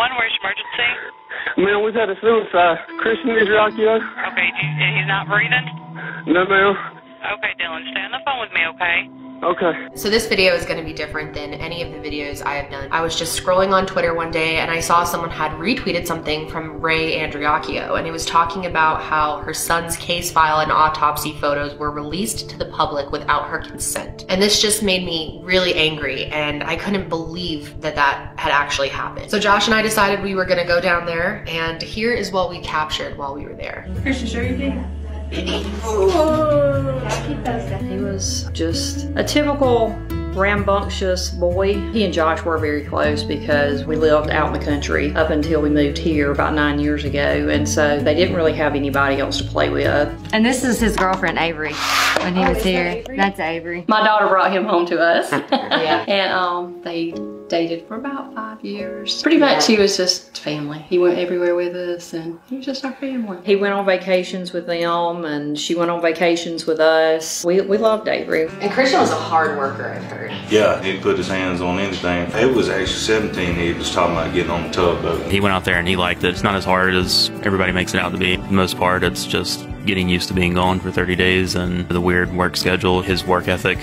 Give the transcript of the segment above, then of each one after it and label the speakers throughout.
Speaker 1: 911, where's your emergency?
Speaker 2: Ma'am, we've had a suicide. Christian Andreacchio.
Speaker 1: Okay, he's not breathing?
Speaker 2: No, ma'am.
Speaker 1: Okay, Dylan, stay on the phone with me, okay?
Speaker 2: Okay.
Speaker 3: So this video is going to be different than any of the videos I have done. I was just scrolling on Twitter one day and I saw someone had retweeted something from Andreacchio, and it was talking about how her son's case file and autopsy photos were released to the public without her consent. And this just made me really angry, and I couldn't believe that that had actually happened. So Josh and I decided we were going to go down there, and here is what we captured while we were there.
Speaker 4: Christian, show your feet.
Speaker 3: He
Speaker 4: was just a typical rambunctious boy. He and Josh were very close because we lived out in the country up until we moved here about 9 years ago, and so they didn't really have anybody else to play with.
Speaker 5: And this is his girlfriend Avery when he was here. That's Avery.
Speaker 4: My daughter brought him home to us.
Speaker 3: Yeah.
Speaker 4: And they dated for about 5 years. Pretty much he was just family. He went everywhere with us and he was just our family. He went on vacations with them and she went on vacations with us. We loved Avery.
Speaker 3: And Christian was a hard worker, I've heard.
Speaker 6: Yeah, he'd put his hands on anything. It was actually 17 he was talking about getting on the tugboat.
Speaker 7: He went out there and he liked it. It's not as hard as everybody makes it out to be. For the most part, it's just getting used to being gone for 30 days and the weird work schedule. His work ethic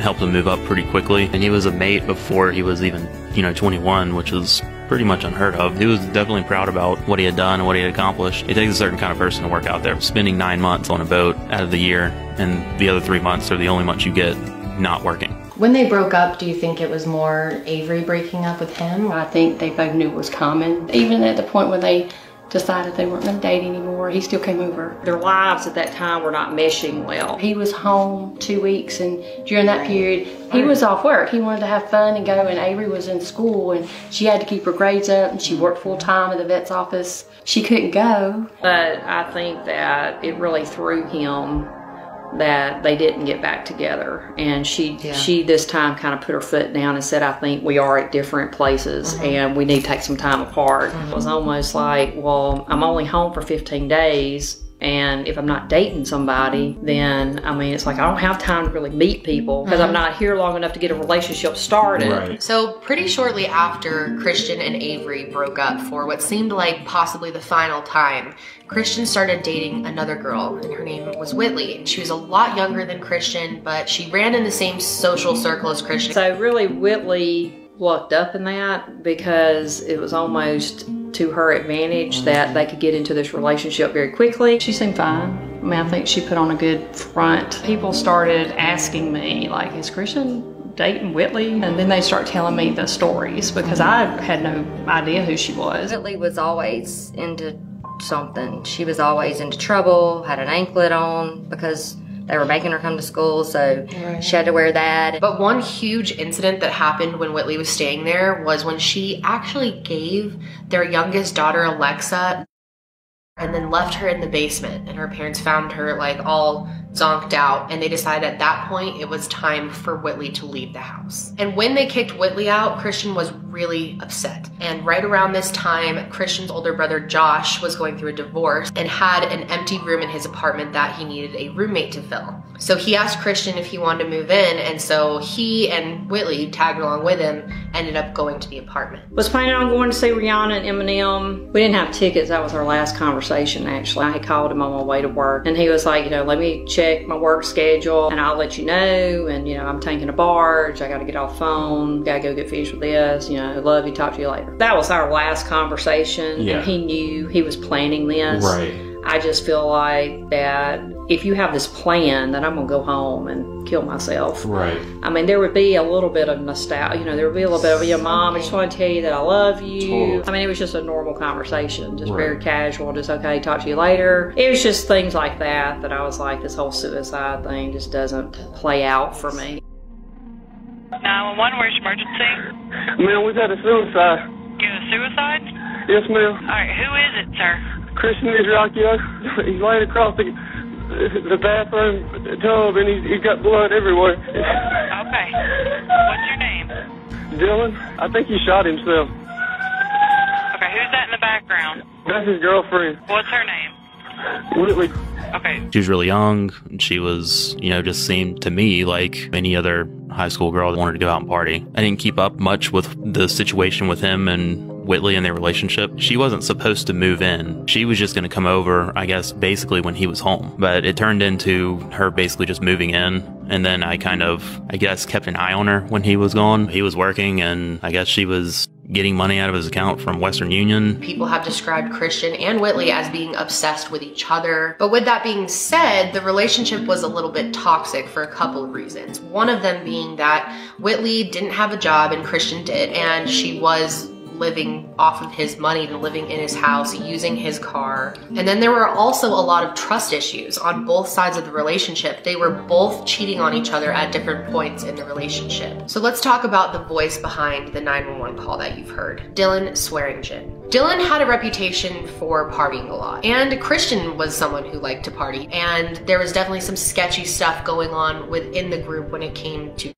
Speaker 7: helped him move up pretty quickly. And he was a mate before he was even, 21, which is pretty much unheard of. He was definitely proud about what he had done and what he had accomplished. It takes a certain kind of person to work out there. Spending 9 months on a boat out of the year, and the other 3 months are the only months you get not working.
Speaker 3: When they broke up, do you think it was more Avery breaking up with him?
Speaker 4: I think they both knew it was coming. Even at the point when they decided they weren't going to date anymore, he still came over. Their lives at that time were not meshing well. He was home 2 weeks, and during that period, he was off work. He wanted to have fun and go, and Avery was in school, and she had to keep her grades up, and she worked full time at the vet's office. She couldn't go. But I think that it really threw him that they didn't get back together, and she this time kind of put her foot down and said, I think we are at different places and we need to take some time apart. It was almost like, well, I'm only home for 15 days, and if I'm not dating somebody, then it's like I don't have time to really meet people because I'm not here long enough to get a relationship started.
Speaker 6: Right.
Speaker 3: So pretty shortly after Christian and Avery broke up for what seemed like possibly the final time, Christian started dating another girl, and her name was Whitley. And she was a lot younger than Christian, but she ran in the same social circle as Christian.
Speaker 4: So really Whitley lucked up in that because it was almost to her advantage that they could get into this relationship very quickly. She seemed fine. I think she put on a good front. People started asking me, like, is Christian dating Whitley? And then they start telling me the stories because I had no idea who she was.
Speaker 5: Whitley was always into something. She was always into trouble, had an anklet on because they were making her come to school, so she had to wear that.
Speaker 3: But one huge incident that happened when Whitley was staying there was when she actually gave their youngest daughter, Alexa, and then left her in the basement, and her parents found her like all zonked out, and they decided at that point it was time for Whitley to leave the house. And when they kicked Whitley out, Christian was really upset. And right around this time, Christian's older brother Josh was going through a divorce and had an empty room in his apartment that he needed a roommate to fill. So he asked Christian if he wanted to move in, and so he and Whitley, who tagged along with him, ended up going to the apartment.
Speaker 4: Was planning on going to see Rihanna and Eminem. We didn't have tickets. That was our last conversation, actually. I had called him on my way to work, and he was like, let me check my work schedule and I'll let you know. And I'm taking a barge, I gotta get off the phone, gotta go get finished with this, love you, talk to you later. That was our last conversation, and he knew he was planning this.
Speaker 6: Right.
Speaker 4: I just feel like that if you have this plan, that I'm gonna go home and kill myself.
Speaker 6: Right.
Speaker 4: There would be a little bit of nostalgia, there would be a little bit of, Mom, I just want to tell you that I love you. Totally. It was just a normal conversation, just very casual, just okay, talk to you later. It was just things like that I was like, this whole suicide thing just doesn't play out for me.
Speaker 1: 911, where's your emergency?
Speaker 2: Ma'am, we've had a suicide.
Speaker 1: You have a suicide?
Speaker 2: Yes, ma'am.
Speaker 1: Alright, who is it, sir?
Speaker 2: Christian Andreacchio. He's laying across the bathroom tub, and he's got blood everywhere.
Speaker 1: Okay. What's your name?
Speaker 2: Dylan. I think he shot himself.
Speaker 1: Okay, who's that in the background?
Speaker 2: That's his girlfriend.
Speaker 1: What's her name?
Speaker 2: Whitley.
Speaker 1: Okay.
Speaker 7: She was really young. She was, just seemed to me like any other high school girl that wanted to go out and party. I didn't keep up much with the situation with him and Whitley and their relationship. She wasn't supposed to move in. She was just going to come over, I guess, basically when he was home. But it turned into her basically just moving in. And then I guess, kept an eye on her when he was gone. He was working, and I guess she was getting money out of his account from Western Union.
Speaker 3: People have described Christian and Whitley as being obsessed with each other. But with that being said, the relationship was a little bit toxic for a couple of reasons. One of them being that Whitley didn't have a job and Christian did, and she was living off of his money and living in his house, using his car. And then there were also a lot of trust issues on both sides of the relationship. They were both cheating on each other at different points in the relationship. So let's talk about the voice behind the 911 call that you've heard. Dylan Swearingen. Dylan had a reputation for partying a lot, and Christian was someone who liked to party, and there was definitely some sketchy stuff going on within the group when it came to.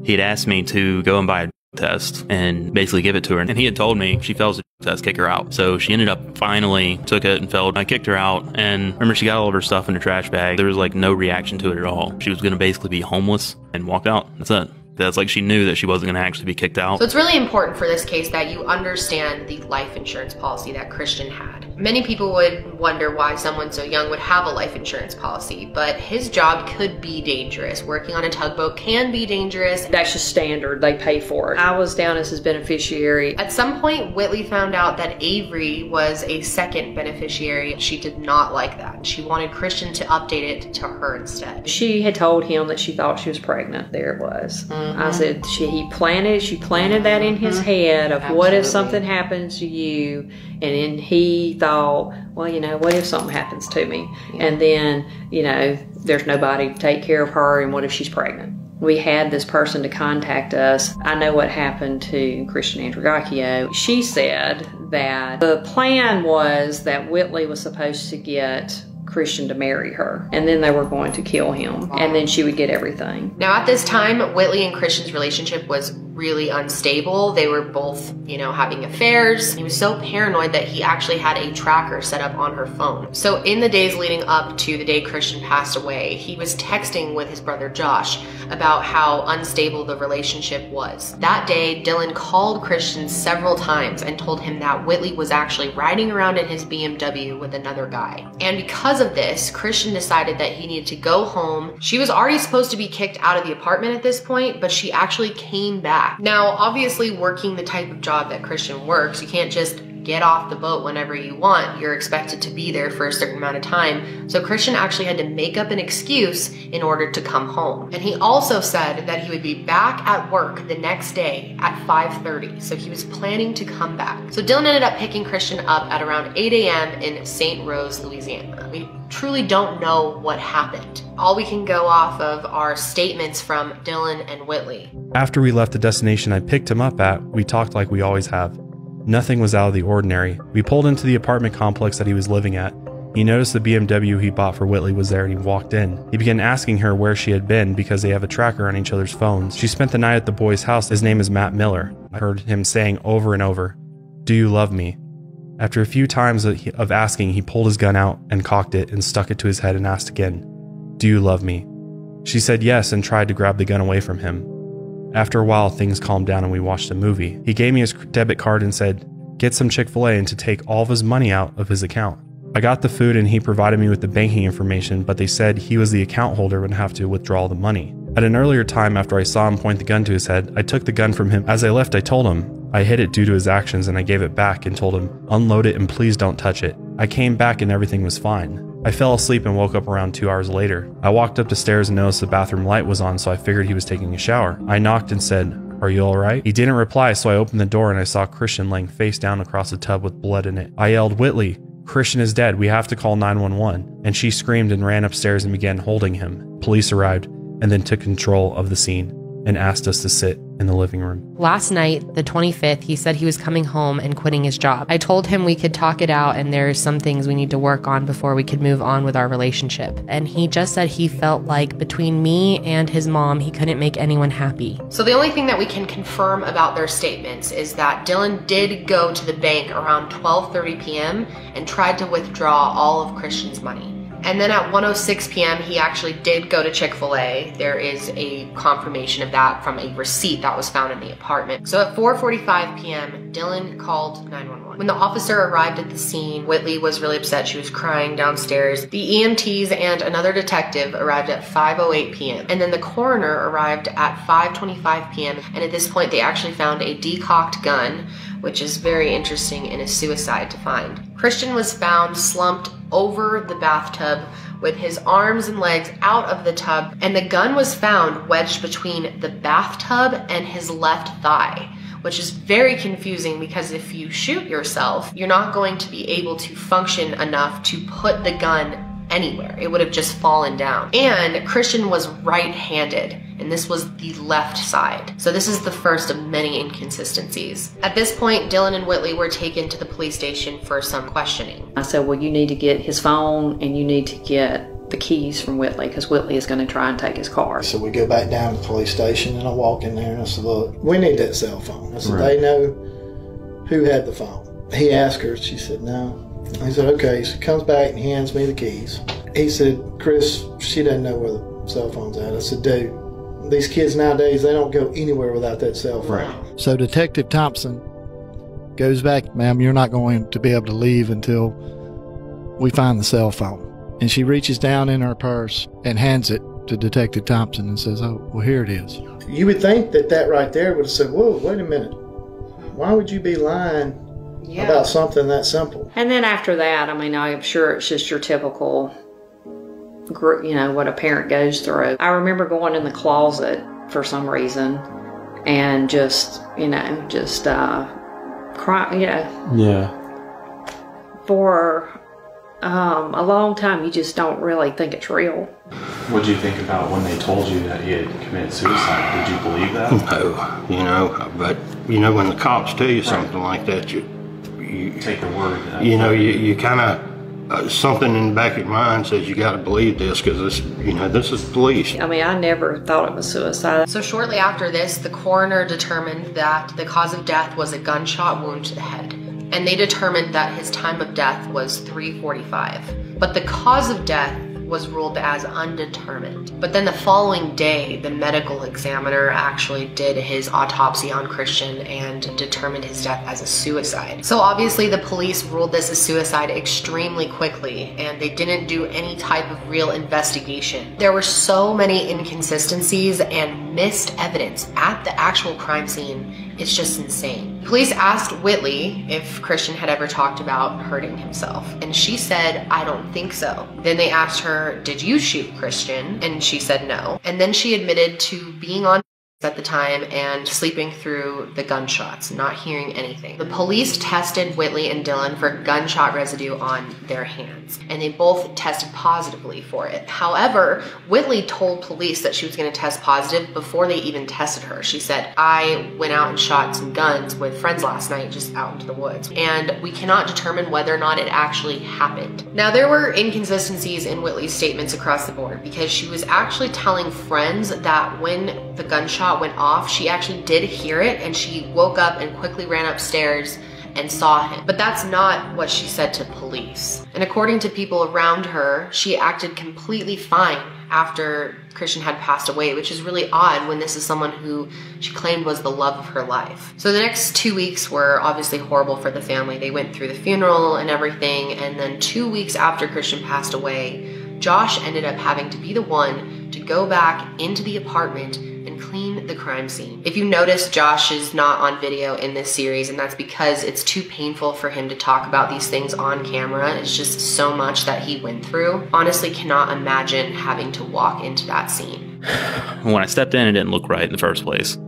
Speaker 7: He'd asked me to go and buy a test and basically give it to her, and he had told me she fails the test, kick her out. So she ended up finally took it and failed. I kicked her out, and remember, she got all of her stuff in a trash bag. There was like no reaction to it at all. She was going to basically be homeless and walk out. That's it. That's like she knew that she wasn't going to actually be kicked out.
Speaker 3: So it's really important for this case that you understand the life insurance policy that Christian had. Many people would wonder why someone so young would have a life insurance policy, but his job could be dangerous. Working on a tugboat can be dangerous.
Speaker 4: That's just standard. They pay for it. I was down as his beneficiary.
Speaker 3: At some point, Whitley found out that Avery was a second beneficiary. She did not like that. She wanted Christian to update it to her instead.
Speaker 4: She had told him that she thought she was pregnant. There it was. I said she planted that in his head of what if something happens to you, and then he thought, well, you know, what if something happens to me? And then, you know, there's nobody to take care of her, and what if she's pregnant? We had this person to contact us. I know what happened to Christian Andreacchio. She said that the plan was that Whitley was supposed to get Christian to marry her, and then they were going to kill him, and then she would get everything.
Speaker 3: Now at this time, Whitley and Christian's relationship was really unstable. They were both, you know, having affairs. He was so paranoid that he actually had a tracker set up on her phone. So in the days leading up to the day Christian passed away, he was texting with his brother Josh about how unstable the relationship was. That day, Dylan called Christian several times and told him that Whitley was actually riding around in his BMW with another guy. And because of this, Christian decided that he needed to go home. She was already supposed to be kicked out of the apartment at this point, but she actually came back. Now, obviously, working the type of job that Christian works, you can't just get off the boat whenever you want. You're expected to be there for a certain amount of time. So Christian actually had to make up an excuse in order to come home. And he also said that he would be back at work the next day at 5:30. So he was planning to come back. So Dylan ended up picking Christian up at around 8 a.m. in St. Rose, Louisiana. We truly don't know what happened. All we can go off of are statements from Dylan and Whitley.
Speaker 8: After we left the destination I picked him up at, we talked like we always have. Nothing was out of the ordinary. We pulled into the apartment complex that he was living at. He noticed the BMW he bought for Whitley was there, and he walked in. He began asking her where she had been because they have a tracker on each other's phones. She spent the night at the boy's house. His name is Matt Miller. I heard him saying over and over, "Do you love me?" After a few times of asking, he pulled his gun out and cocked it and stuck it to his head and asked again, "Do you love me?" She said yes and tried to grab the gun away from him. After a while, things calmed down and we watched a movie. He gave me his debit card and said, "Get some Chick-fil-A and to take all of his money out of his account." I got the food and he provided me with the banking information, but they said he was the account holder and would have to withdraw the money. At an earlier time, after I saw him point the gun to his head, I took the gun from him. As I left, I told him I hid it due to his actions, and I gave it back and told him, "Unload it and please don't touch it." I came back and everything was fine. I fell asleep and woke up around 2 hours later. I walked up the stairs and noticed the bathroom light was on, so I figured he was taking a shower. I knocked and said, "Are you alright?" He didn't reply, so I opened the door and I saw Christian laying face down across the tub with blood in it. I yelled, "Whitley, Christian is dead. We have to call 911. And she screamed and ran upstairs and began holding him. Police arrived and then took control of the scene and asked us to sit in the living room.
Speaker 9: Last night, the 25th, he said he was coming home and quitting his job. I told him we could talk it out and there's some things we need to work on before we could move on with our relationship. And he just said he felt like between me and his mom, he couldn't make anyone happy.
Speaker 3: So the only thing that we can confirm about their statements is that Dylan did go to the bank around 12:30 p.m. and tried to withdraw all of Christian's money. And then at 1:06 p.m., he actually did go to Chick-fil-A. There is a confirmation of that from a receipt that was found in the apartment. So at 4:45 p.m., Dylan called 911. When the officer arrived at the scene, Whitley was really upset. She was crying downstairs. The EMTs and another detective arrived at 5:08 p.m. And then the coroner arrived at 5:25 p.m. And at this point, they actually found a decocked gun, which is very interesting in a suicide to find. Christian was found slumped over the bathtub with his arms and legs out of the tub, and the gun was found wedged between the bathtub and his left thigh, which is very confusing because if you shoot yourself, you're not going to be able to function enough to put the gun anywhere. It would have just fallen down. And Christian was right-handed, and this was the left side. So this is the first of many inconsistencies. At this point, Dylan and Whitley were taken to the police station for some questioning.
Speaker 4: I said, well, you need to get his phone and you need to get the keys from Whitley because Whitley is going to try and take his car.
Speaker 10: So we go back down to the police station and I walk in there and I said, look, we need that cell phone. I said, They know who had the phone. He asked her, she said, no. He said, okay. So he comes back and he hands me the keys. He said, Chris, she doesn't know where the cell phone's at. I said, dude, these kids nowadays, they don't go anywhere without that cell phone. Right. So Detective Thompson goes back, ma'am, you're not going to be able to leave until we find the cell phone. And she reaches down in her purse and hands it to Detective Thompson and says, oh, well, here it is. You would think that that right there would have said, whoa, wait a minute. Why would you be lying about something that simple?
Speaker 4: And then after that, I mean, I'm sure it's just your typical, you know, what a parent goes through. I remember going in the closet for some reason and just, you know, just crying, for a long time. You just don't really think it's real.
Speaker 8: What did you think about when they told you that he had committed suicide? Did you believe that?
Speaker 10: No, you know, but you know, when the cops tell you something like that, you
Speaker 8: take the word.
Speaker 10: You know, you kind of, something in the back of your mind says you got to believe this because this, you know, this is police.
Speaker 4: I mean, I never thought it was suicide.
Speaker 3: So shortly after this, the coroner determined that the cause of death was a gunshot wound to the head. And they determined that his time of death was 3:45. But the cause of death was ruled as undetermined. But then the following day, the medical examiner actually did his autopsy on Christian and determined his death as a suicide. So obviously the police ruled this as suicide extremely quickly, and they didn't do any type of real investigation. There were so many inconsistencies and missed evidence at the actual crime scene. It's just insane. Police asked Whitley if Christian had ever talked about hurting himself, and she said, I don't think so. Then they asked her, did you shoot Christian? And she said no. And then she admitted to being on at the time and sleeping through the gunshots, not hearing anything. The police tested Whitley and Dylan for gunshot residue on their hands, and they both tested positively for it. However, Whitley told police that she was going to test positive before they even tested her. She said, I went out and shot some guns with friends last night just out into the woods, and we cannot determine whether or not it actually happened. Now, there were inconsistencies in Whitley's statements across the board because she was actually telling friends that when the gunshot went off, she actually did hear it and she woke up and quickly ran upstairs and saw him. But that's not what she said to police. And according to people around her, she acted completely fine after Christian had passed away, which is really odd when this is someone who she claimed was the love of her life. So the next 2 weeks were obviously horrible for the family. They went through the funeral and everything, and then 2 weeks after Christian passed away, Josh ended up having to be the one to go back into the apartment and clean the crime scene. If you notice, Josh is not on video in this series, and that's because it's too painful for him to talk about these things on camera. It's just so much that he went through. Honestly, cannot imagine having to walk into that scene.
Speaker 7: When I stepped in, it didn't look right in the first place.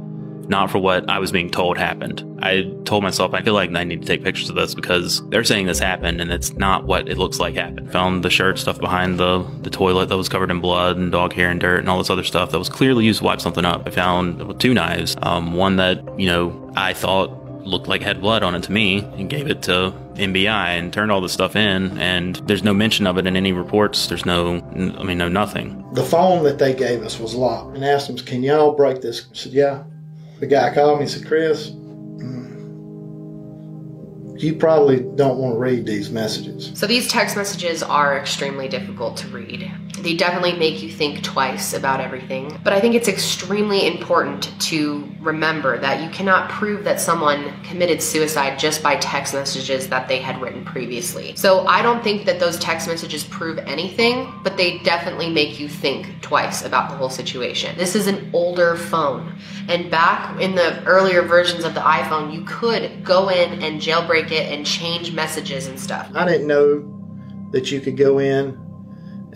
Speaker 7: Not for what I was being told happened. I told myself I feel like I need to take pictures of this because they're saying this happened and it's not what it looks like happened. Found the shirt stuff behind the toilet that was covered in blood and dog hair and dirt and all this other stuff that was clearly used to wipe something up. I found 2 knives, one that, you know, I thought looked like it had blood on it to me, and gave it to MBI and turned all this stuff in, and there's no mention of it in any reports. There's no nothing.
Speaker 10: The phone that they gave us was locked, and asked them, can y'all break this? I said, yeah. The guy called me and said, Chris, you probably don't want to read these messages.
Speaker 3: So these text messages are extremely difficult to read. They definitely make you think twice about everything, but I think it's extremely important to remember that you cannot prove that someone committed suicide just by text messages that they had written previously. So I don't think that those text messages prove anything, but they definitely make you think twice about the whole situation. This is an older phone, and back in the earlier versions of the iPhone, you could go in and jailbreak it and change messages and stuff.
Speaker 10: I didn't know that you could go in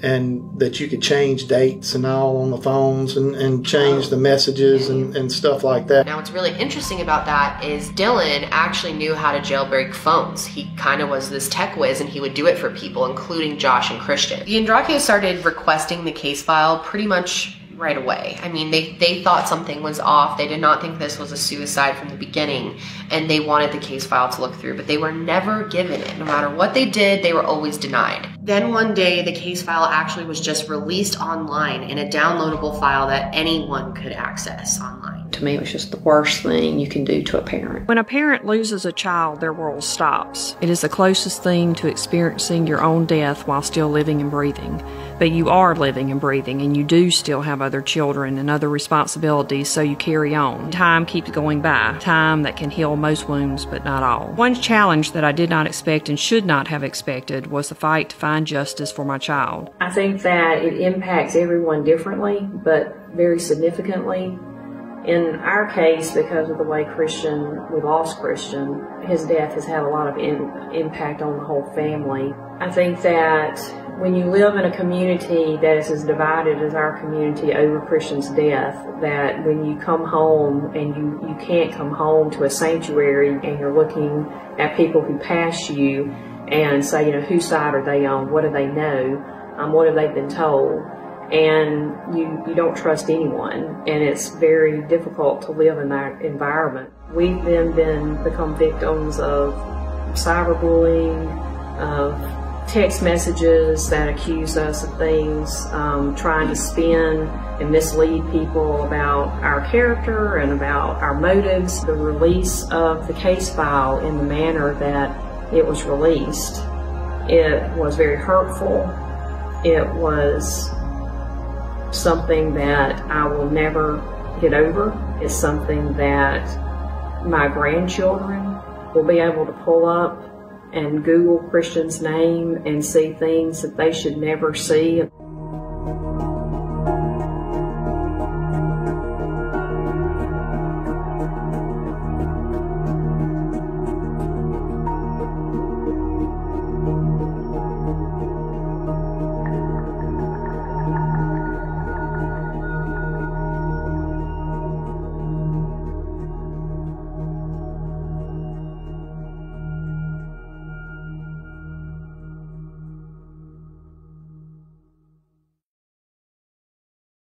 Speaker 10: and that you could change dates and all on the phones and change the messages and stuff like that.
Speaker 3: Now what's really interesting about that is Dylan actually knew how to jailbreak phones. He kind of was this tech whiz, and he would do it for people, including Josh and Christian. The Andreacchio started requesting the case file pretty much right away. I mean, they thought something was off. They did not think this was a suicide from the beginning, and they wanted the case file to look through, but they were never given it. No matter what they did, they were always denied. Then one day, the case file actually was just released online in a downloadable file that anyone could access online.
Speaker 4: To me, it was just the worst thing you can do to a parent.
Speaker 11: When a parent loses a child, their world stops. It is the closest thing to experiencing your own death while still living and breathing. But you are living and breathing, and you do still have other children and other responsibilities, so you carry on. Time keeps going by, time that can heal most wounds, but not all. One challenge that I did not expect and should not have expected was the fight to find justice for my child.
Speaker 4: I think that it impacts everyone differently, but very significantly. In our case, because of the way we lost Christian, his death has had a lot of impact on the whole family. I think that when you live in a community that is as divided as our community over Christian's death, that when you come home and you can't come home to a sanctuary and you're looking at people who pass you and say, whose side are they on? What do they know? What have they been told? And you don't trust anyone, and it's very difficult to live in that environment. We've then become victims of cyberbullying, of text messages that accuse us of things, trying to spin and mislead people about our character and about our motives. The release of the case file in the manner that it was released, it was very hurtful. It was something that I will never get over. It's something that my grandchildren will be able to pull up and Google Christian's name and see things that they should never see.